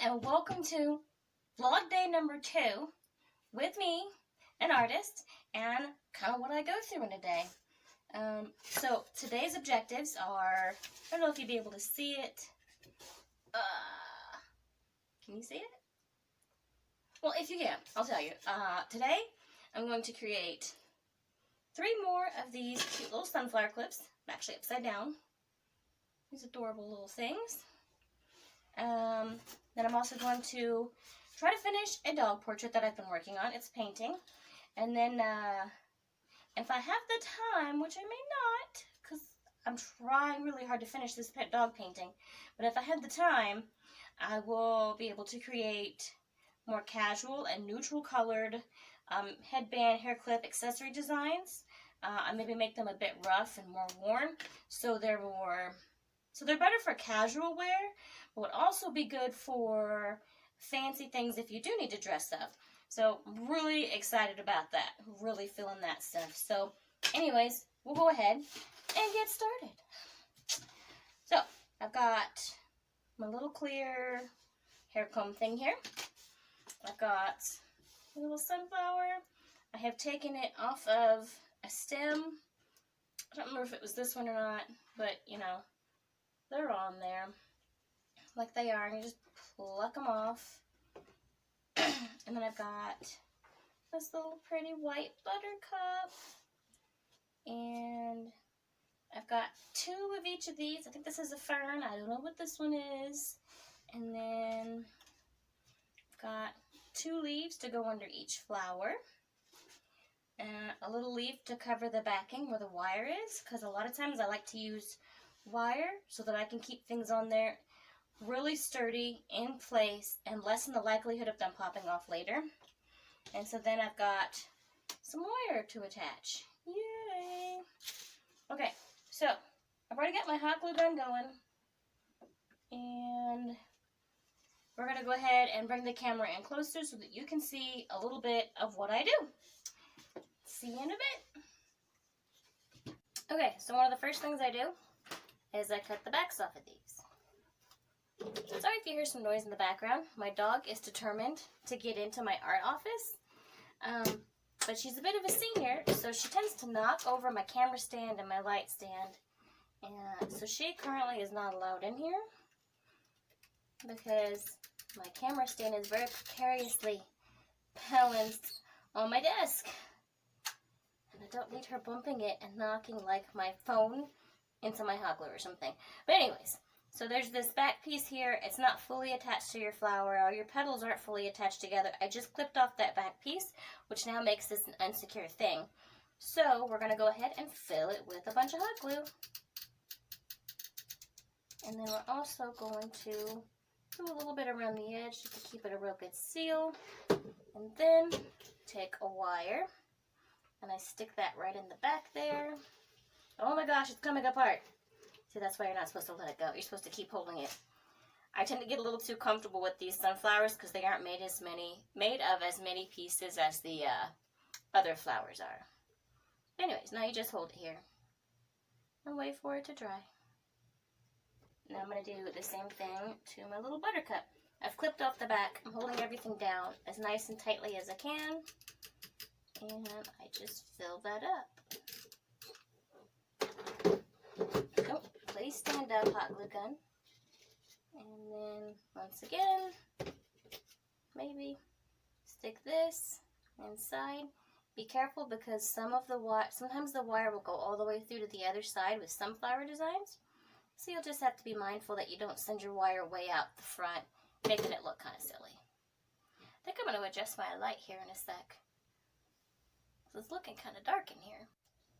and welcome to vlog day number 2 with me, an artist, and kind of what I go through in a day. So today's objectives are, I don't know if you'll be able to see it. Can you see it? Well, if you can, I'll tell you. Today I'm going to create 3 more of these cute little sunflower clips, actually upside down. These adorable little things. Then I'm also going to try to finish a dog portrait that I've been working on. It's painting. And then if I have the time, which I may not, because I'm trying really hard to finish this pet dog painting, but if I have the time, I will be able to create more casual and neutral colored headband, hair clip, accessory designs. I maybe make them a bit rough and more worn, so they're better for casual wear, but would also be good for fancy things if you do need to dress up. So really excited about that. Really feeling that stuff. So anyways, we'll go ahead and get started. So I've got my little clear hair comb thing here. I've got a little sunflower. I have taken it off of a stem. I don't remember if it was this one or not, but you know, they're on there like they are, and you just pluck them off. And then I've got this little pretty white buttercup, and I've got 2 of each of these. I think this is a fern. I don't know what this one is. And then I've got 2 leaves to go under each flower, and a little leaf to cover the backing where the wire is, because a lot of times I like to use wire so that I can keep things on there really sturdy, in place, and lessen the likelihood of them popping off later. And so then I've got some wire to attach. Yay! Okay, so I've already got my hot glue gun going, and we're going to go ahead and bring the camera in closer so that you can see a little bit of what I do. See you in a bit. Okay, so one of the first things I do is I cut the backs off of these. Sorry if you hear some noise in the background. My dog is determined to get into my art office, but she's a bit of a senior, so she tends to knock over my camera stand and my light stand, and so she currently is not allowed in here because my camera stand is very precariously balanced on my desk, and I don't need her bumping it and knocking like my phone into my hot glue or something. But anyways, so there's this back piece here. It's not fully attached to your flower, or your petals aren't fully attached together. I just clipped off that back piece, which now makes this an unsecure thing. So we're going to go ahead and fill it with a bunch of hot glue. And then we're also going to do a little bit around the edge just to keep it a real good seal. And then take a wire, and I stick that right in the back there. Oh my gosh, it's coming apart. See, that's why you're not supposed to let it go. You're supposed to keep holding it. I tend to get a little too comfortable with these sunflowers because they aren't made of as many pieces as the other flowers are. Anyways, now you just hold it here and wait for it to dry. Now I'm going to do the same thing to my little buttercup. I've clipped off the back. I'm holding everything down as nice and tightly as I can, and I just fill that up. Oh, please stand up, hot glue gun. And then once again, maybe stick this inside. Be careful because sometimes the wire will go all the way through to the other side with sunflower designs. So you'll just have to be mindful that you don't send your wire way out the front, making it look kind of silly. I think I'm going to adjust my light here in a sec. It's looking kind of dark in here.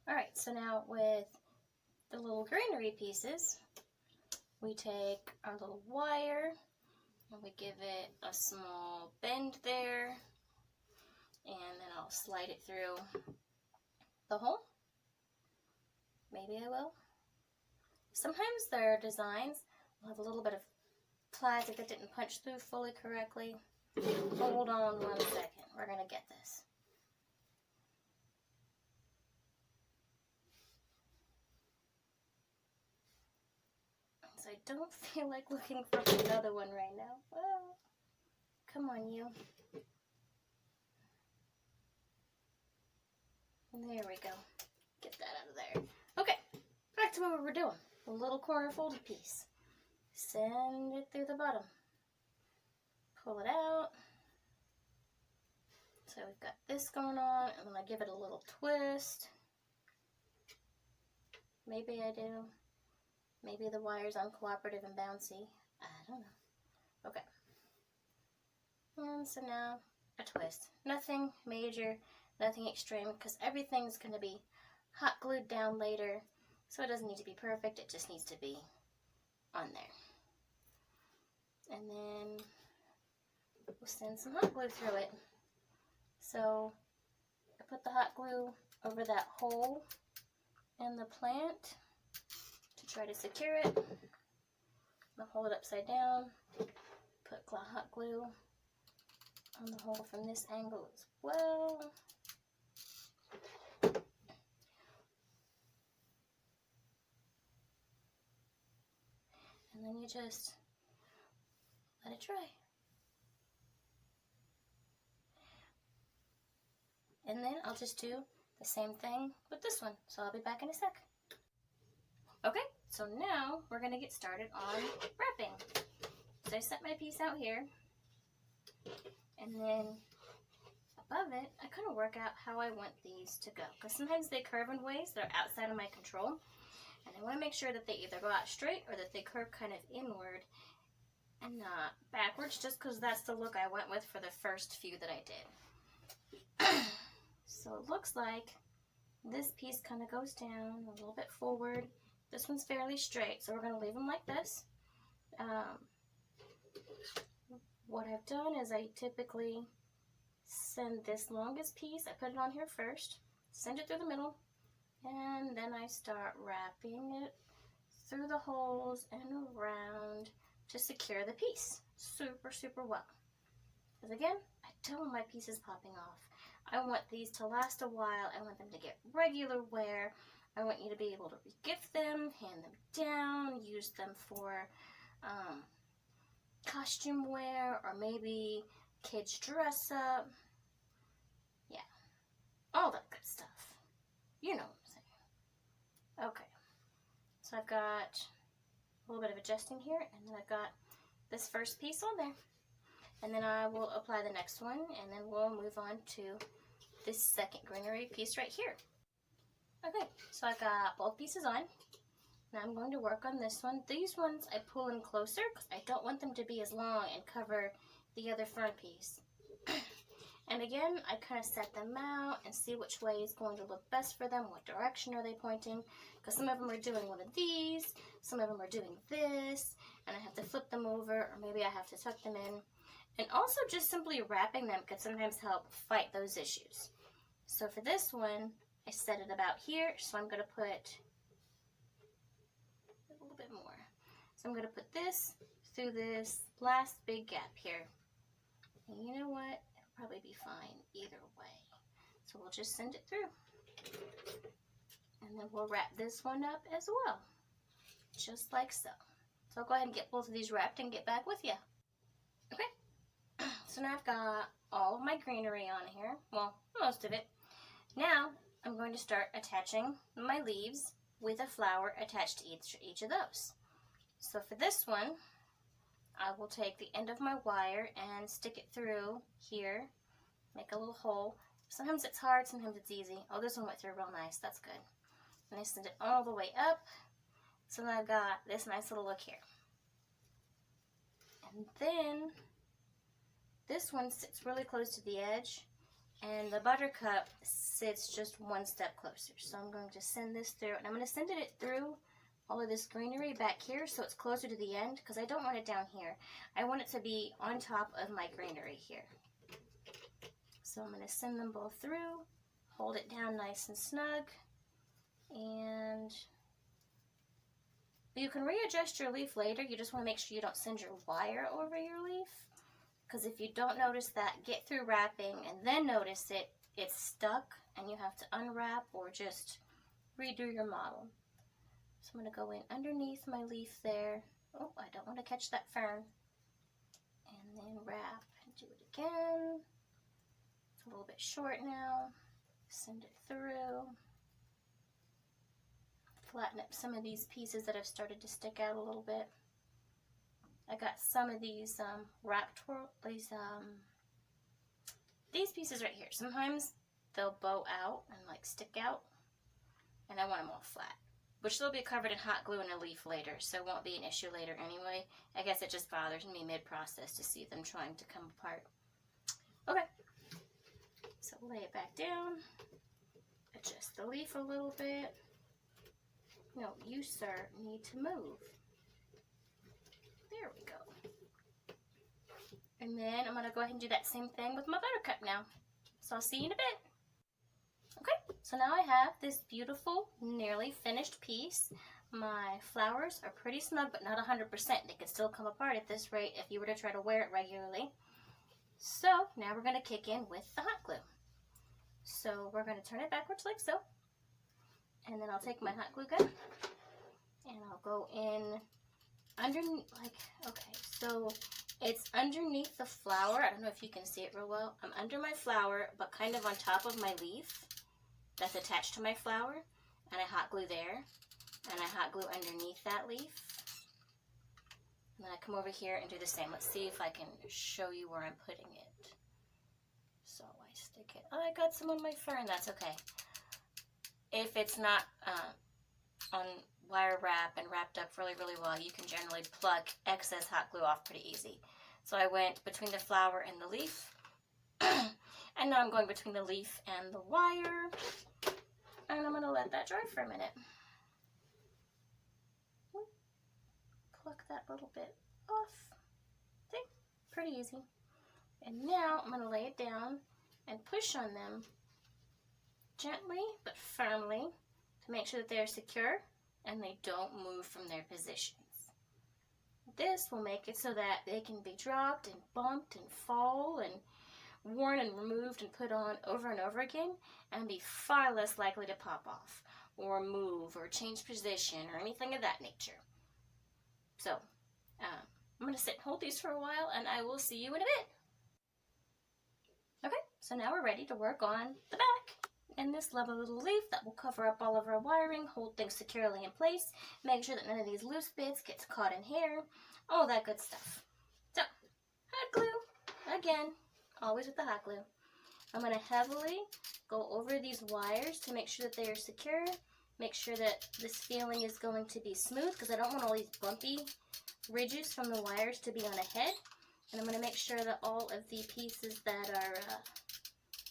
Alright, so now with the little greenery pieces, we take our little wire and we give it a small bend there, and then I'll slide it through the hole. Maybe I will. Sometimes their designs will have a little bit of plastic that didn't punch through fully correctly. Hold on 1 second. We're going to get this. So I don't feel like looking for another one right now. Oh. Come on, you. There we go. Get that out of there. Okay, back to what we were doing. A little corner folded piece. Send it through the bottom. Pull it out. So we've got this going on, and then I give it a little twist. Maybe I do. Maybe the wire's uncooperative and bouncy. I don't know. Okay. And so now a twist. Nothing major, nothing extreme, because everything's going to be hot glued down later. So it doesn't need to be perfect, it just needs to be on there. And then we'll send some hot glue through it. So I put the hot glue over that hole in the plant to try to secure it. I'll hold it upside down, put hot glue on the hole from this angle as well. And then you just let it dry. And then I'll just do the same thing with this one. So I'll be back in a sec. Okay, so now we're going to get started on wrapping. So I set my piece out here. And then above it, I kind of work out how I want these to go. Because sometimes they curve in ways that are outside of my control. And I want to make sure that they either go out straight or that they curve kind of inward and not backwards, just because that's the look I went with for the first few that I did. So it looks like this piece kind of goes down a little bit forward. This one's fairly straight, so we're going to leave them like this. What I've done is I typically send this longest piece, I put it on here first, send it through the middle, and then I start wrapping it through the holes and around to secure the piece super, super well. Because again, I don't want my pieces popping off. I want these to last a while. I want them to get regular wear. I want you to be able to re-gift them, hand them down, use them for costume wear, or maybe kids dress up. Yeah, all that good stuff. You know what I'm saying. Okay, so I've got a little bit of adjusting here, and then I've got this first piece on there. And then I will apply the next one, and then we'll move on to this second greenery piece right here. Okay, so I've got both pieces on. Now I'm going to work on this one. These ones I pull in closer because I don't want them to be as long and cover the other fern piece. And again, I kind of set them out and see which way is going to look best for them. What direction are they pointing? Because some of them are doing one of these, some of them are doing this, and I have to flip them over, or maybe I have to tuck them in. And also just simply wrapping them could sometimes help fight those issues. So for this one, I set it about here, so I'm going to put a little bit more. So I'm going to put this through this last big gap here. And you know what? It'll probably be fine either way. So we'll just send it through. And then we'll wrap this one up as well. Just like so. So I'll go ahead and get both of these wrapped and get back with you. Okay. So now I've got all of my greenery on here. Well, most of it. Now I'm going to start attaching my leaves with a flower attached to each of those. So for this one, I will take the end of my wire and stick it through here. Make a little hole. Sometimes it's hard, sometimes it's easy. Oh, this one went through real nice. That's good. And I send it all the way up. So then I've got this nice little look here. And then this one sits really close to the edge, and the buttercup sits just one step closer. So I'm going to send this through, and I'm going to send it through all of this greenery back here so it's closer to the end, because I don't want it down here. I want it to be on top of my greenery here. So I'm going to send them both through, hold it down nice and snug, and you can readjust your leaf later. You just want to make sure you don't send your wire over your leaf. Because if you don't notice that, get through wrapping and then notice it's stuck and you have to unwrap or just redo your model. So I'm going to go in underneath my leaf there. Oh, I don't want to catch that fern. And then wrap and do again. It's a little bit short now. Send it through. Flatten up some of these pieces that have started to stick out a little bit. I got some of these wrap twirl, these pieces right here. Sometimes they'll bow out and like stick out, and I want them all flat, which they'll be covered in hot glue and a leaf later, so it won't be an issue later anyway. I guess it just bothers me mid-process to see them trying to come apart. Okay, so lay it back down, adjust the leaf a little bit. No, you, sir, need to move. There we go. And then I'm going to go ahead and do that same thing with my buttercup now. So I'll see you in a bit. Okay, so now I have this beautiful, nearly finished piece. My flowers are pretty snug, but not 100%. They can still come apart at this rate if you were to try to wear it regularly. So now we're going to kick in with the hot glue. So we're going to turn it backwards like so. And then I'll take my hot glue gun and I'll go in underneath, okay, so it's underneath the flower. I don't know if you can see it real well. I'm under my flower, but kind of on top of my leaf that's attached to my flower, and I hot glue there, and I hot glue underneath that leaf. And then I come over here and do the same. Let's see if I can show you where I'm putting it. So I stick it, oh, I got some on my fern, that's okay. If it's not on wire wrap and wrapped up really, really well, you can generally pluck excess hot glue off pretty easy. So I went between the flower and the leaf, and now I'm going between the leaf and the wire, and I'm going to let that dry for a minute. Pluck that little bit off. See? Pretty easy. And now I'm going to lay it down and push on them gently but firmly to make sure that they are secure and they don't move from their positions. This will make it so that they can be dropped and bumped and fall and worn and removed and put on over and over again and be far less likely to pop off or move or change position or anything of that nature. So I'm going to sit and hold these for a while and I will see you in a bit. Okay, so now we're ready to work on the back. And this lovely little leaf that will cover up all of our wiring, hold things securely in place, make sure that none of these loose bits gets caught in hair, all that good stuff. So, hot glue, again, always with the hot glue. I'm going to heavily go over these wires to make sure that they are secure, make sure that this feeling is going to be smooth, because I don't want all these bumpy ridges from the wires to be on a head. And I'm going to make sure that all of the pieces that are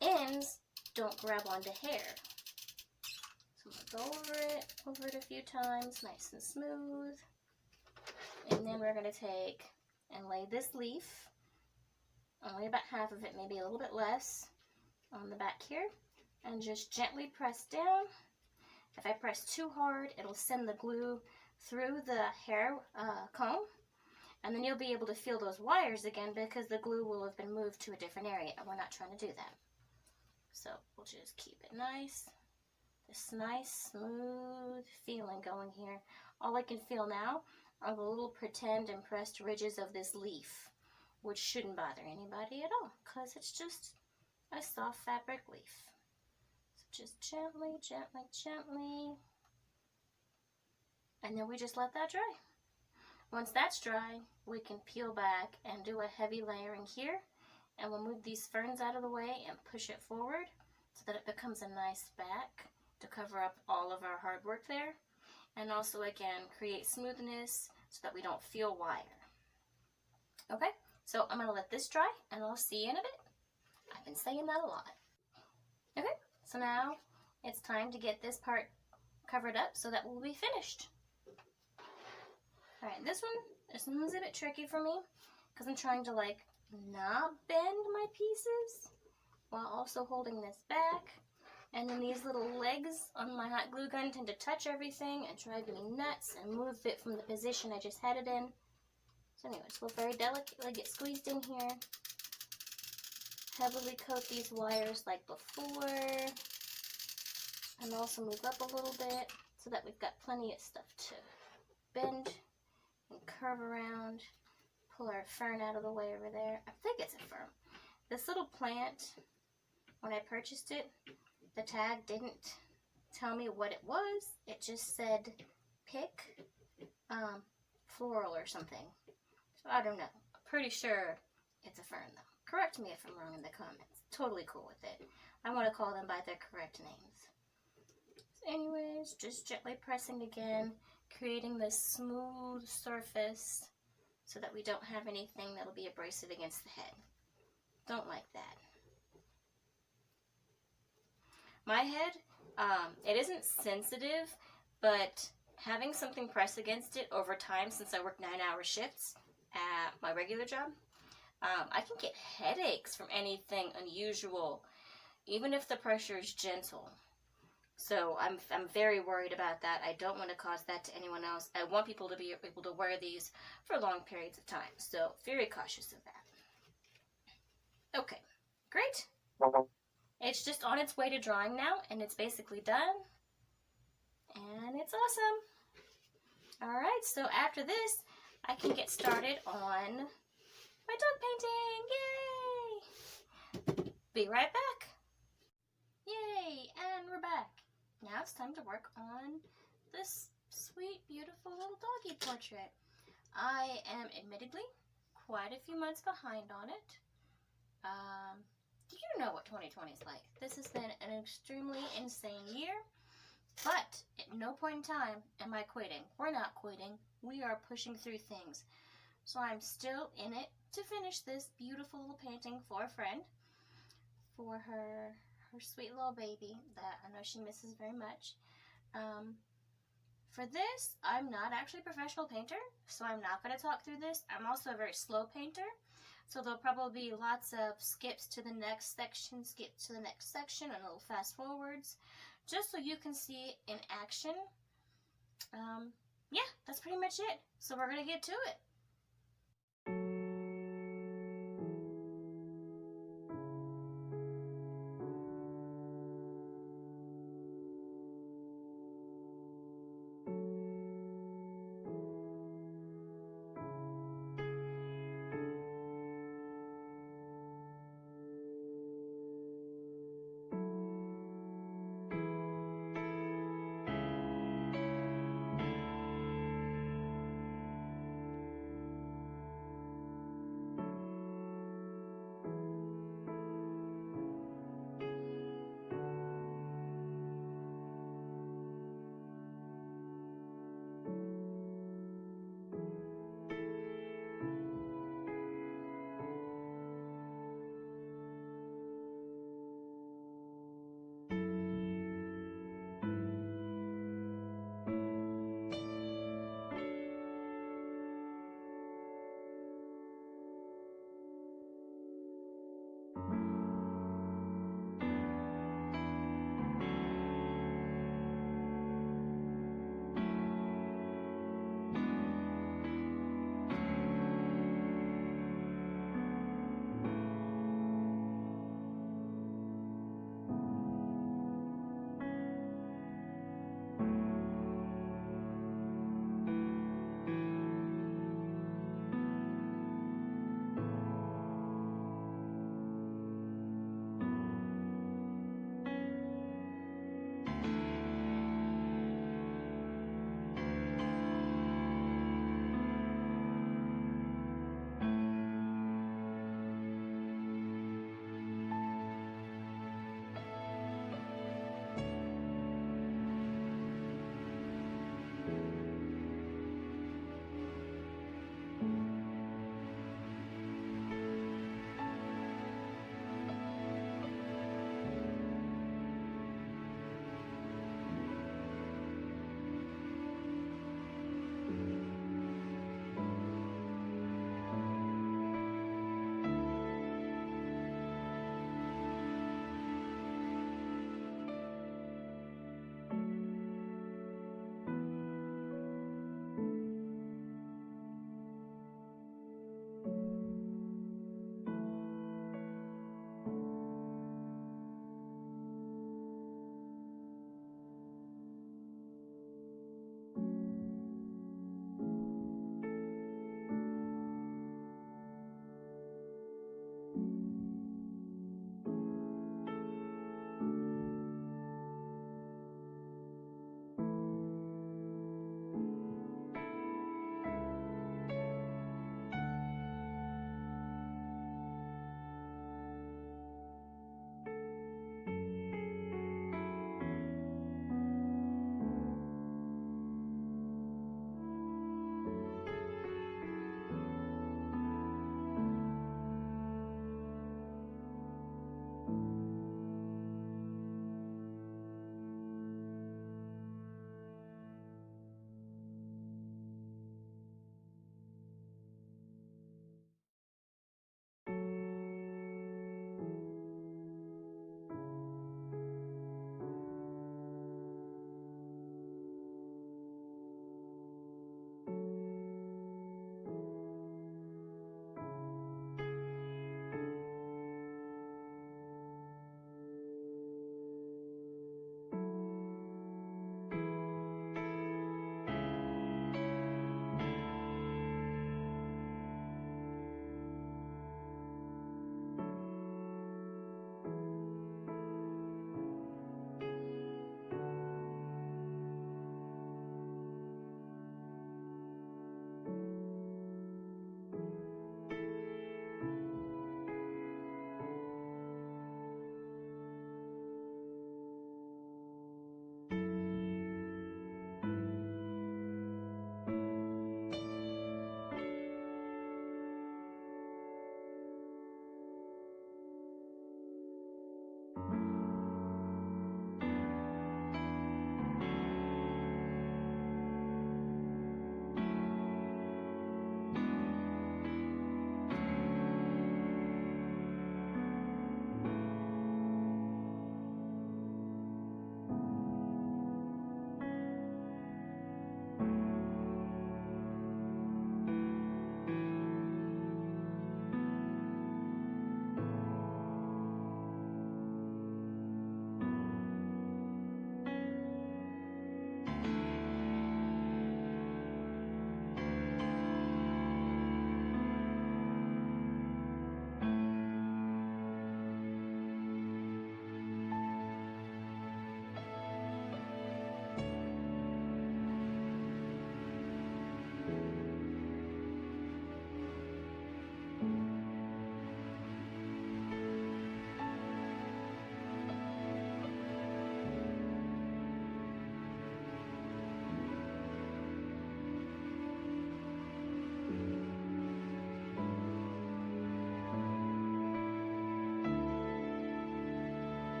ends don't grab onto hair. So I'm going to go over it a few times, nice and smooth. And then we're going to take and lay this leaf, only about half of it, maybe a little bit less, on the back here, and just gently press down. If I press too hard, it'll send the glue through the hair comb, and then you'll be able to feel those wires again because the glue will have been moved to a different area, and we're not trying to do that. So we'll just keep it nice. This nice, smooth feeling going here. All I can feel now are the little pretend and pressed ridges of this leaf, which shouldn't bother anybody at all, because it's just a soft fabric leaf. So just gently, gently, gently. And then we just let that dry. Once that's dry, we can peel back and do a heavy layering here. And we'll move these ferns out of the way and push it forward so that it becomes a nice back to cover up all of our hard work there. And also, again, create smoothness so that we don't feel wire. Okay, so I'm going to let this dry and I'll see you in a bit. I've been saying that a lot. Okay, so now it's time to get this part covered up so that we'll be finished. Alright, this one's a bit tricky for me because I'm trying to not bend my pieces while also holding this back, and then these little legs on my hot glue gun tend to touch everything and drive me nuts and move it from the position I just had it in. So anyways, we'll very delicately get squeezed in here, heavily coat these wires like before, and also move up a little bit so that we've got plenty of stuff to bend and curve around. Pull our fern out of the way over there. I think it's a fern. This little plant, when I purchased it, the tag didn't tell me what it was. It just said pick floral or something. So I don't know. I'm pretty sure it's a fern though. Correct me if I'm wrong in the comments. Totally cool with it. I want to call them by their correct names. So anyways, just gently pressing again, creating this smooth surface so that we don't have anything that'll be abrasive against the head. Don't like that. My head, it isn't sensitive, but having something press against it over time, since I work 9-hour shifts at my regular job, I can get headaches from anything unusual, even if the pressure is gentle. So I'm very worried about that. I don't want to cause that to anyone else. I want people to be able to wear these for long periods of time. So very cautious of that. Okay, great. It's just on its way to drying now, and it's basically done. And it's awesome. Alright, so after this, I can get started on my dog painting. Yay! Be right back. Yay, and we're back. Now it's time to work on this sweet, beautiful little doggy portrait. I am admittedly quite a few months behind on it. You know what 2020 is like. This has been an extremely insane year, but at no point in time am I quitting. We're not quitting. We are pushing through things. So I'm still in it to finish this beautiful little painting for a friend, for her sweet little baby that I know she misses very much. For this, I'm not actually a professional painter, so I'm not going to talk through this. I'm also a very slow painter, so there'll probably be lots of skips to the next section, and little fast forwards, just so you can see it in action. Yeah, that's pretty much it. So we're going to get to it.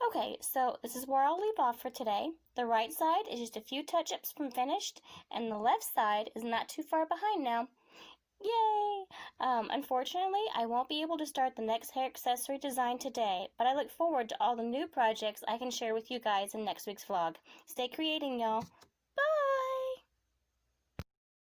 Okay, so this is where I'll leave off for today. The right side is just a few touch-ups from finished, and the left side is not too far behind now. Yay! Unfortunately, I won't be able to start the next hair accessory design today, but I look forward to all the new projects I can share with you guys in next week's vlog. Stay creating, y'all.